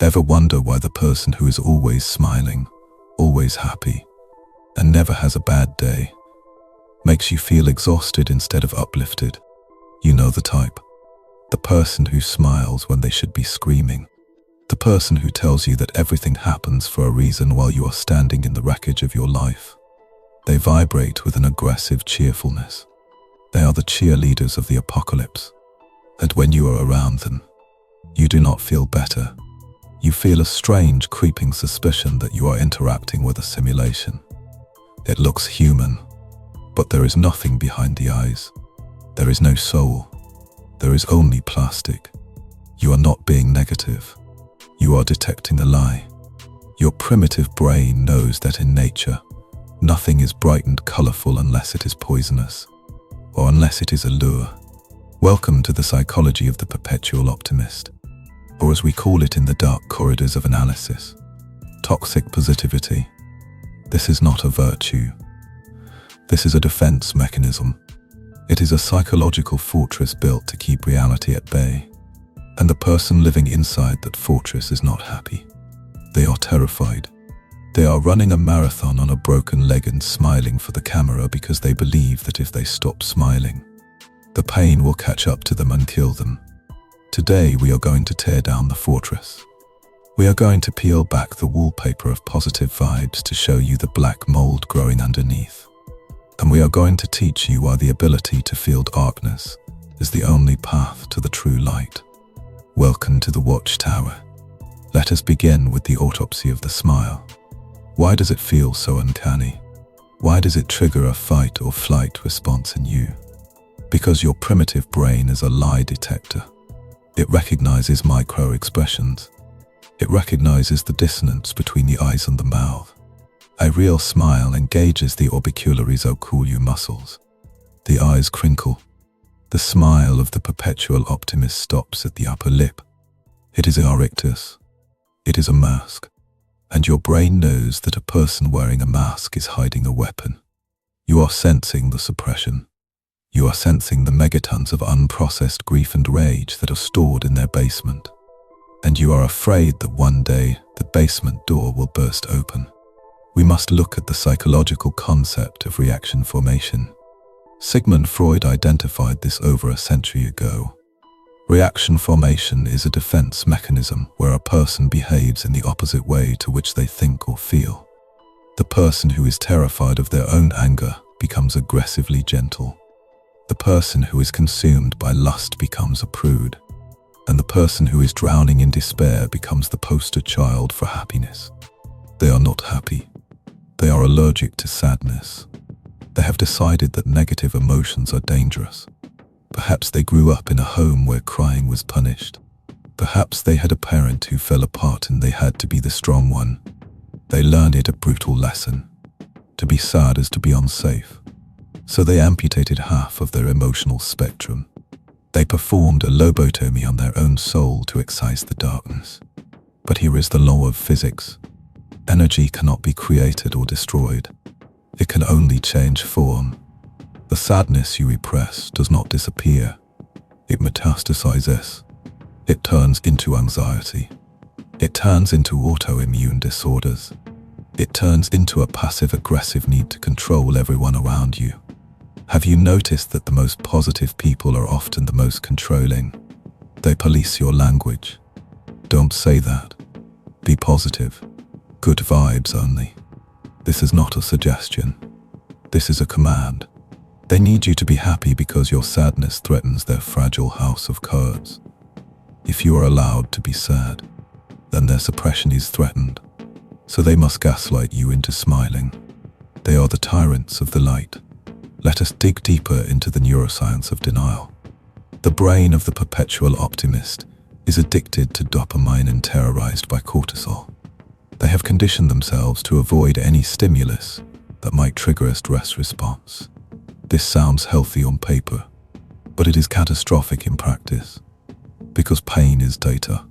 Ever wonder why the person who is always smiling, always happy, and never has a bad day, makes you feel exhausted instead of uplifted? You know the type. The person who smiles when they should be screaming. The person who tells you that everything happens for a reason while you are standing in the wreckage of your life. They vibrate with an aggressive cheerfulness. They are the cheerleaders of the apocalypse. And when you are around them, you do not feel better. You feel a strange, creeping suspicion that you are interacting with a simulation. It looks human, but there is nothing behind the eyes. There is no soul. There is only plastic. You are not being negative. You are detecting a lie. Your primitive brain knows that in nature, nothing is bright and colorful unless it is poisonous, or unless it is a lure. Welcome to the psychology of the Perpetual Optimist, or as we call it in the dark corridors of analysis, toxic positivity. This is not a virtue. This is a defense mechanism. It is a psychological fortress built to keep reality at bay. And the person living inside that fortress is not happy. They are terrified. They are running a marathon on a broken leg and smiling for the camera because they believe that if they stop smiling, the pain will catch up to them and kill them. Today we are going to tear down the fortress. We are going to peel back the wallpaper of positive vibes to show you the black mold growing underneath. And we are going to teach you why the ability to feel darkness is the only path to the true light. Welcome to the Watchtower. Let us begin with the autopsy of the smile. Why does it feel so uncanny? Why does it trigger a fight or flight response in you? Because your primitive brain is a lie detector. It recognizes micro-expressions. It recognizes the dissonance between the eyes and the mouth. A real smile engages the orbicularis oculi muscles. The eyes crinkle. The smile of the Perpetual Optimist stops at the upper lip. It is a rictus. It is a mask. And your brain knows that a person wearing a mask is hiding a weapon. You are sensing the suppression. You are sensing the megatons of unprocessed grief and rage that are stored in their basement. And you are afraid that one day the basement door will burst open. We must look at the psychological concept of reaction formation. Sigmund Freud identified this over a century ago. Reaction formation is a defense mechanism where a person behaves in the opposite way to which they think or feel. The person who is terrified of their own anger becomes aggressively gentle. The person who is consumed by lust becomes a prude. And the person who is drowning in despair becomes the poster child for happiness. They are not happy. They are allergic to sadness. They have decided that negative emotions are dangerous. Perhaps they grew up in a home where crying was punished. Perhaps they had a parent who fell apart and they had to be the strong one. They learned it a brutal lesson. To be sad is to be unsafe. So they amputated half of their emotional spectrum. They performed a lobotomy on their own soul to excise the darkness. But here is the law of physics. Energy cannot be created or destroyed. It can only change form. The sadness you repress does not disappear. It metastasizes. It turns into anxiety. It turns into autoimmune disorders. It turns into a passive-aggressive need to control everyone around you. Have you noticed that the most positive people are often the most controlling? They police your language. Don't say that. Be positive. Good vibes only. This is not a suggestion. This is a command. They need you to be happy because your sadness threatens their fragile house of cards. If you are allowed to be sad, then their suppression is threatened. So they must gaslight you into smiling. They are the tyrants of the light. Let us dig deeper into the neuroscience of denial. The brain of the Perpetual Optimist is addicted to dopamine and terrorized by cortisol. They have conditioned themselves to avoid any stimulus that might trigger a stress response. This sounds healthy on paper, but it is catastrophic in practice. Because pain is data.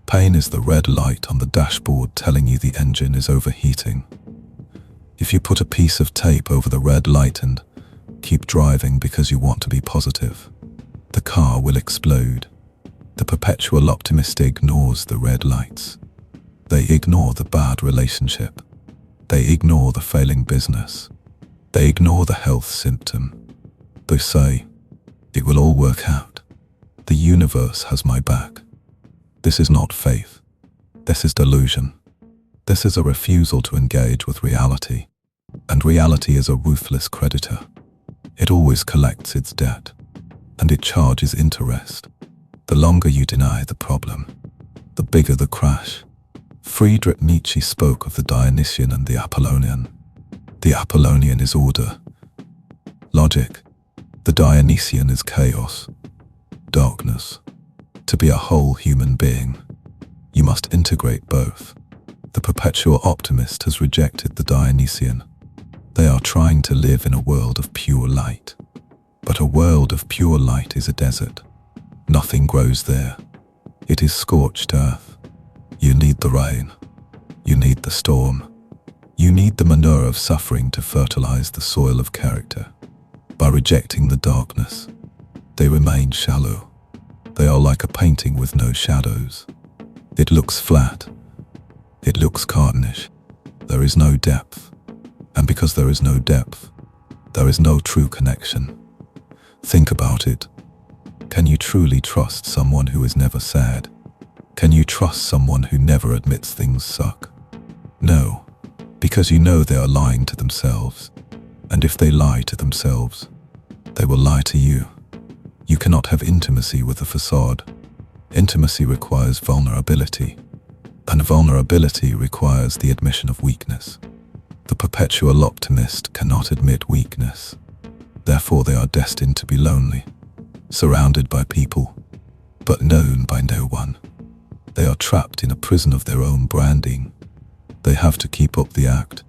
Pain is the red light on the dashboard telling you the engine is overheating. If you put a piece of tape over the red light and keep driving because you want to be positive, the car will explode. The Perpetual Optimist ignores the red lights. They ignore the bad relationship. They ignore the failing business. They ignore the health symptom. They say, it will all work out. The universe has my back. This is not faith. This is delusion. This is a refusal to engage with reality. And reality is a ruthless creditor. It always collects its debt, and it charges interest. The longer you deny the problem, the bigger the crash. Friedrich Nietzsche spoke of the Dionysian and the Apollonian. The Apollonian is order, logic. The Dionysian is chaos, darkness. To be a whole human being, you must integrate both. The Perpetual Optimist has rejected the Dionysian. They are trying to live in a world of pure light. But a world of pure light is a desert. Nothing grows there. It is scorched earth. You need the rain. You need the storm. You need the manure of suffering to fertilize the soil of character. By rejecting the darkness, they remain shallow. They are like a painting with no shadows. It looks flat. It looks cartoonish. There is no depth. And because there is no depth, there is no true connection. Think about it. Can you truly trust someone who is never sad? Can you trust someone who never admits things suck? No, because you know they are lying to themselves. And if they lie to themselves, they will lie to you. You cannot have intimacy with a facade. Intimacy requires vulnerability, and vulnerability requires the admission of weakness. The Perpetual Optimist cannot admit weakness. Therefore they are destined to be lonely, surrounded by people, but known by no one. They are trapped in a prison of their own branding. They have to keep up the act.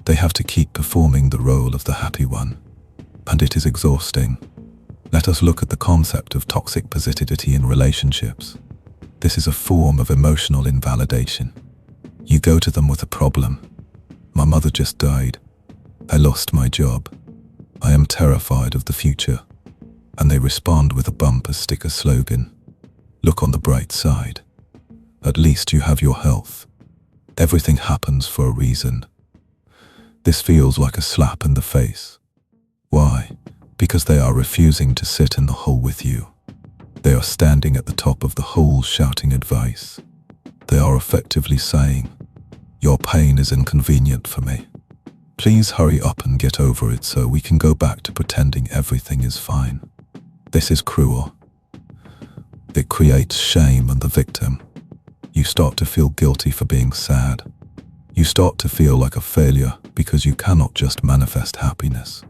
They have to keep performing the role of the happy one. And it is exhausting. Let us look at the concept of toxic positivity in relationships. This is a form of emotional invalidation. You go to them with a problem. My mother just died. I lost my job. I am terrified of the future. And they respond with a bumper sticker slogan. Look on the bright side. At least you have your health. Everything happens for a reason. This feels like a slap in the face. Why? Because they are refusing to sit in the hole with you. They are standing at the top of the hole shouting advice. They are effectively saying, your pain is inconvenient for me. Please hurry up and get over it so we can go back to pretending everything is fine. This is cruel. It creates shame in the victim. You start to feel guilty for being sad. You start to feel like a failure because you cannot just manifest happiness.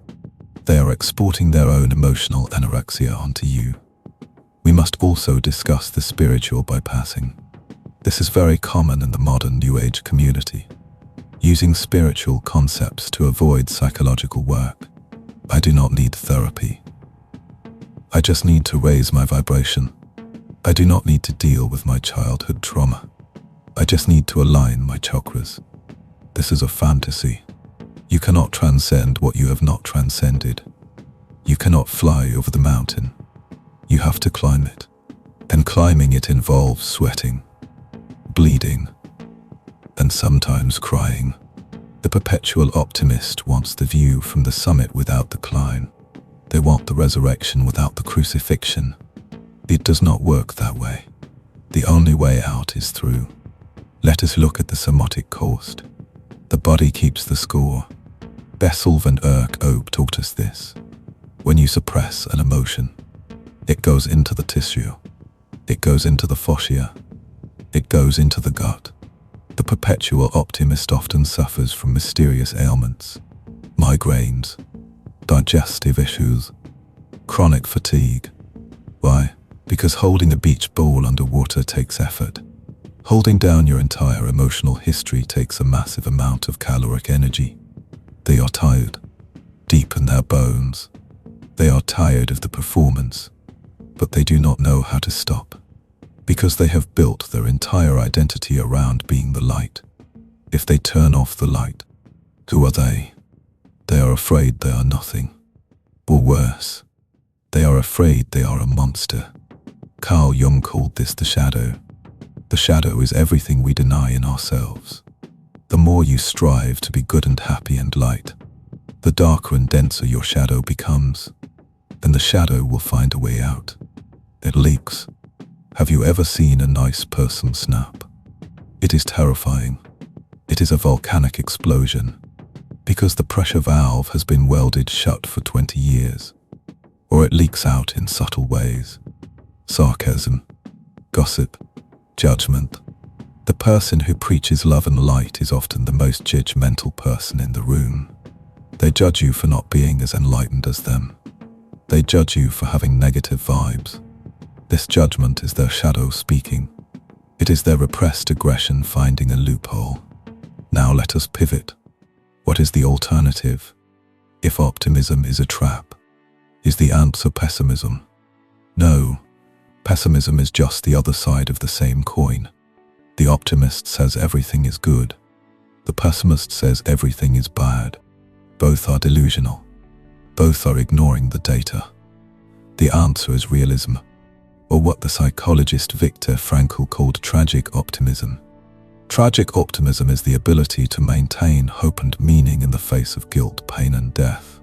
They are exporting their own emotional anorexia onto you. We must also discuss the spiritual bypassing. This is very common in the modern New Age community. Using spiritual concepts to avoid psychological work. I do not need therapy. I just need to raise my vibration. I do not need to deal with my childhood trauma. I just need to align my chakras. This is a fantasy. You cannot transcend what you have not transcended. You cannot fly over the mountain. You have to climb it. And climbing it involves sweating, bleeding, and sometimes crying. The Perpetual Optimist wants the view from the summit without the climb. They want the resurrection without the crucifixion. It does not work that way. The only way out is through. Let us look at the somatic cost. The body keeps the score. Bessel van Oak taught us this. When you suppress an emotion, it goes into the tissue. It goes into the fascia. It goes into the gut. The Perpetual Optimist often suffers from mysterious ailments, migraines, digestive issues, chronic fatigue. Why? Because holding a beach ball underwater takes effort. Holding down your entire emotional history takes a massive amount of caloric energy. They are tired, deep in their bones. They are tired of the performance, but they do not know how to stop, because they have built their entire identity around being the light. If they turn off the light, who are they? They are afraid they are nothing. Or worse, they are afraid they are a monster. Carl Jung called this the shadow. The shadow is everything we deny in ourselves. The more you strive to be good and happy and light, the darker and denser your shadow becomes. Then the shadow will find a way out. It leaks. Have you ever seen a nice person snap? It is terrifying. It is a volcanic explosion, because the pressure valve has been welded shut for 20 years. Or it leaks out in subtle ways. Sarcasm, gossip, judgment. The person who preaches love and light is often the most judgmental person in the room. They judge you for not being as enlightened as them. They judge you for having negative vibes. This judgment is their shadow speaking. It is their repressed aggression finding a loophole. Now let us pivot. What is the alternative? If optimism is a trap, is the answer pessimism? No, pessimism is just the other side of the same coin. The optimist says everything is good. The pessimist says everything is bad. Both are delusional. Both are ignoring the data. The answer is realism, or what the psychologist Viktor Frankl called tragic optimism. Tragic optimism is the ability to maintain hope and meaning in the face of guilt, pain, and death.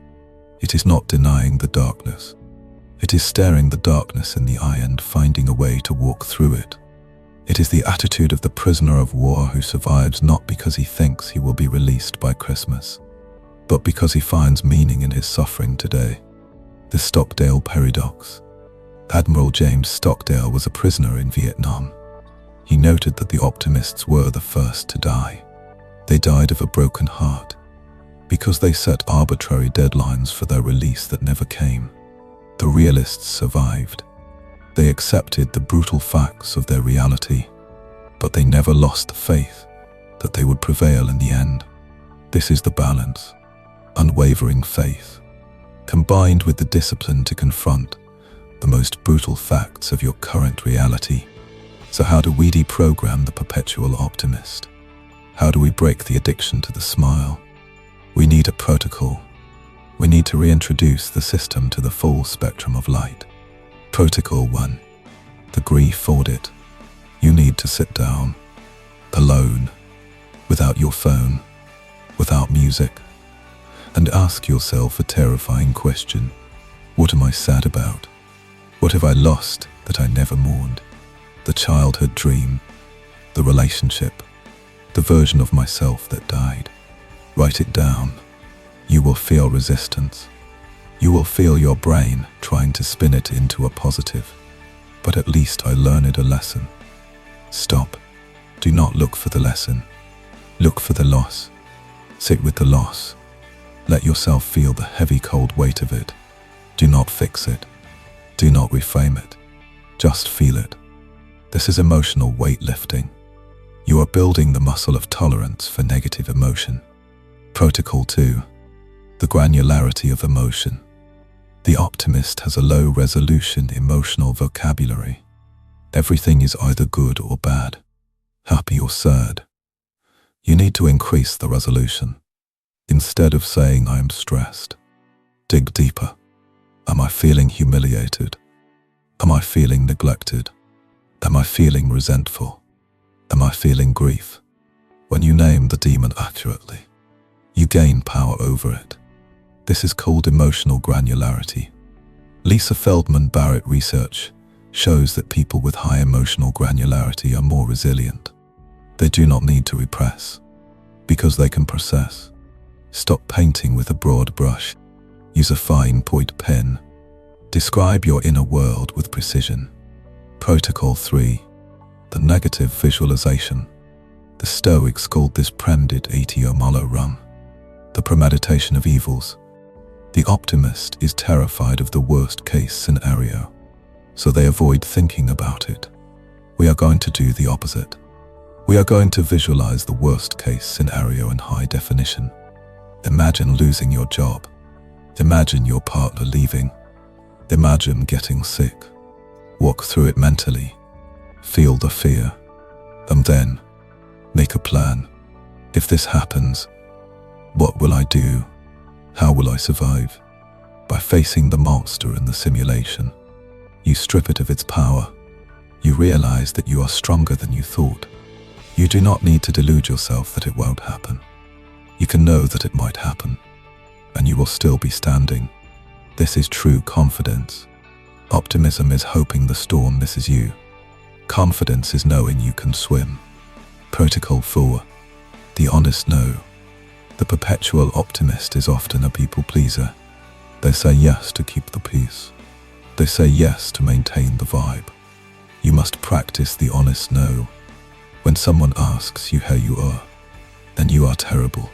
It is not denying the darkness. It is staring the darkness in the eye and finding a way to walk through it. It is the attitude of the prisoner of war who survives not because he thinks he will be released by Christmas, but because he finds meaning in his suffering today. The Stockdale paradox. Admiral James Stockdale was a prisoner in Vietnam. He noted that the optimists were the first to die. They died of a broken heart because they set arbitrary deadlines for their release that never came. The realists survived. They accepted the brutal facts of their reality, but they never lost the faith that they would prevail in the end. This is the balance. Unwavering faith, combined with the discipline to confront the most brutal facts of your current reality. So how do we deprogram the perpetual optimist? How do we break the addiction to the smile? We need a protocol. We need to reintroduce the system to the full spectrum of light. Protocol 1. The grief audit. You need to sit down, alone, without your phone, without music, and ask yourself a terrifying question. What am I sad about? What have I lost that I never mourned? The childhood dream, the relationship, the version of myself that died. Write it down. You will feel resistance. You will feel your brain trying to spin it into a positive. But at least I learned a lesson. Stop. Do not look for the lesson. Look for the loss. Sit with the loss. Let yourself feel the heavy cold weight of it. Do not fix it. Do not reframe it. Just feel it. This is emotional weightlifting. You are building the muscle of tolerance for negative emotion. Protocol 2. The granularity of emotion. The optimist has a low-resolution emotional vocabulary. Everything is either good or bad, happy or sad. You need to increase the resolution. Instead of saying I am stressed, dig deeper. Am I feeling humiliated? Am I feeling neglected? Am I feeling resentful? Am I feeling grief? When you name the demon accurately, you gain power over it. This is called emotional granularity. Lisa Feldman Barrett research shows that people with high emotional granularity are more resilient. They do not need to repress, because they can process. Stop painting with a broad brush. Use a fine point pen. Describe your inner world with precision. Protocol 3. The negative visualization. The Stoics called this premedit etiomalo rum, the premeditation of evils. The optimist is terrified of the worst-case scenario, so they avoid thinking about it. We are going to do the opposite. We are going to visualize the worst-case scenario in high definition. Imagine losing your job. Imagine your partner leaving. Imagine getting sick. Walk through it mentally. Feel the fear. And then, make a plan. If this happens, what will I do? How will I survive? By facing the monster in the simulation, you strip it of its power. You realize that you are stronger than you thought. You do not need to delude yourself that it won't happen. You can know that it might happen, and you will still be standing. This is true confidence. Optimism is hoping the storm misses you. Confidence is knowing you can swim. Protocol 4. The honest no. The perpetual optimist is often a people pleaser. They say yes to keep the peace. They say yes to maintain the vibe. You must practice the honest no. When someone asks you how you are, then you are terrible.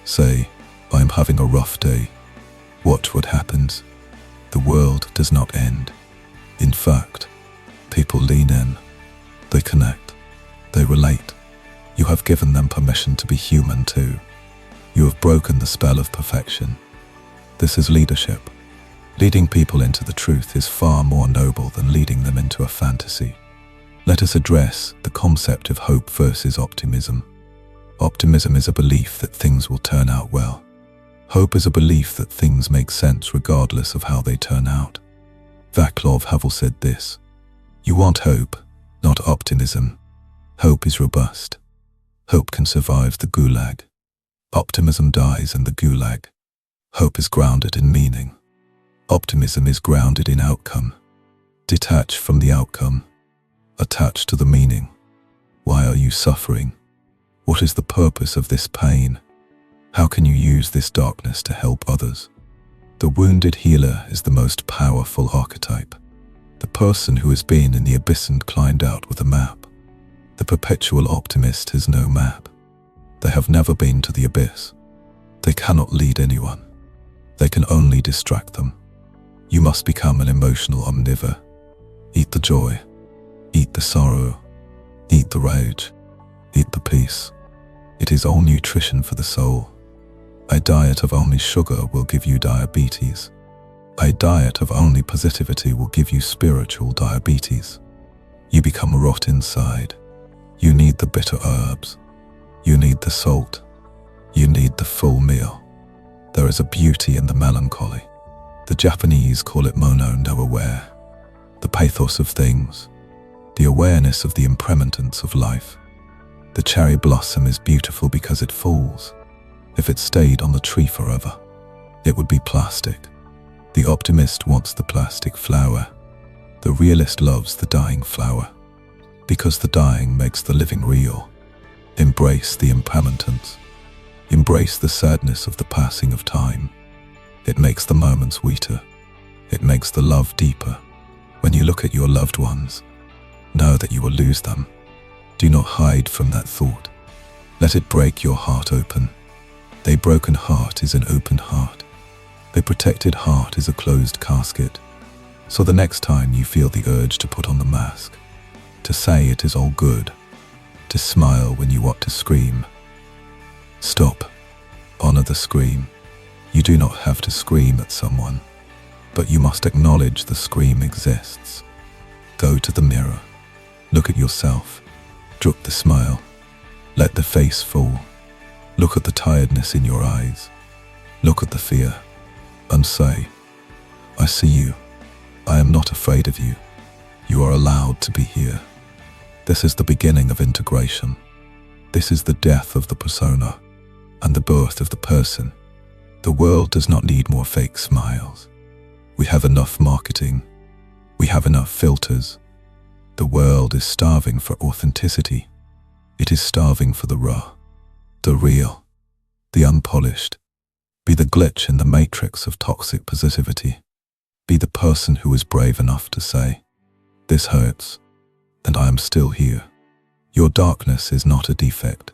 Say, I am having a rough day. Watch what happens. The world does not end. In fact, people lean in. They connect. They relate. You have given them permission to be human too. You have broken the spell of perfection. This is leadership. Leading people into the truth is far more noble than leading them into a fantasy. Let us address the concept of hope versus optimism. Optimism is a belief that things will turn out well. Hope is a belief that things make sense regardless of how they turn out. Václav Havel said this: "You want hope, not optimism. Hope is robust. Hope can survive the gulag. Optimism dies in the gulag. Hope is grounded in meaning. Optimism is grounded in outcome. Detach from the outcome. Attach to the meaning. Why are you suffering? What is the purpose of this pain? How can you use this darkness to help others?" The wounded healer is the most powerful archetype. The person who has been in the abyss and climbed out with a map. The perpetual optimist has no map. They have never been to the abyss. They cannot lead anyone. They can only distract them. You must become an emotional omnivore. Eat the joy. Eat the sorrow. Eat the rage. Eat the peace. It is all nutrition for the soul. A diet of only sugar will give you diabetes. A diet of only positivity will give you spiritual diabetes. You become rot inside. You need the bitter herbs. You need the salt. You need the full meal. There is a beauty in the melancholy. The Japanese call it mono no aware. The pathos of things. The awareness of the impermanence of life. The cherry blossom is beautiful because it falls. If it stayed on the tree forever, it would be plastic. The optimist wants the plastic flower. The realist loves the dying flower. Because the dying makes the living real. Embrace the impermanence. Embrace the sadness of the passing of time. It makes the moments sweeter. It makes the love deeper. When you look at your loved ones, know that you will lose them. Do not hide from that thought. Let it break your heart open. A broken heart is an open heart. A protected heart is a closed casket. So the next time you feel the urge to put on the mask, to say it is all good, to smile when you want to scream, stop. Honor the scream. You do not have to scream at someone, but you must acknowledge the scream exists. Go to the mirror. Look at yourself. Drop the smile. Let the face fall. Look at the tiredness in your eyes. Look at the fear. And say, I see you. I am not afraid of you. You are allowed to be here. This is the beginning of integration. This is the death of the persona and the birth of the person. The world does not need more fake smiles. We have enough marketing. We have enough filters. The world is starving for authenticity. It is starving for the raw, the real, the unpolished. Be the glitch in the matrix of toxic positivity. Be the person who is brave enough to say, this hurts, and I am still here. Your darkness is not a defect.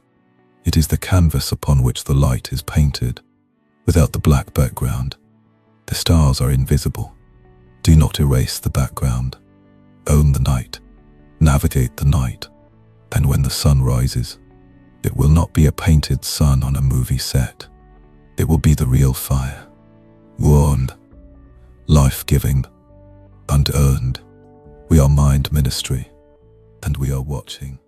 It is the canvas upon which the light is painted. Without the black background, the stars are invisible. Do not erase the background. Own the night. Navigate the night. And when the sun rises, it will not be a painted sun on a movie set. It will be the real fire. Warmed, life-giving, and earned. We are Mind Ministry, and we are watching.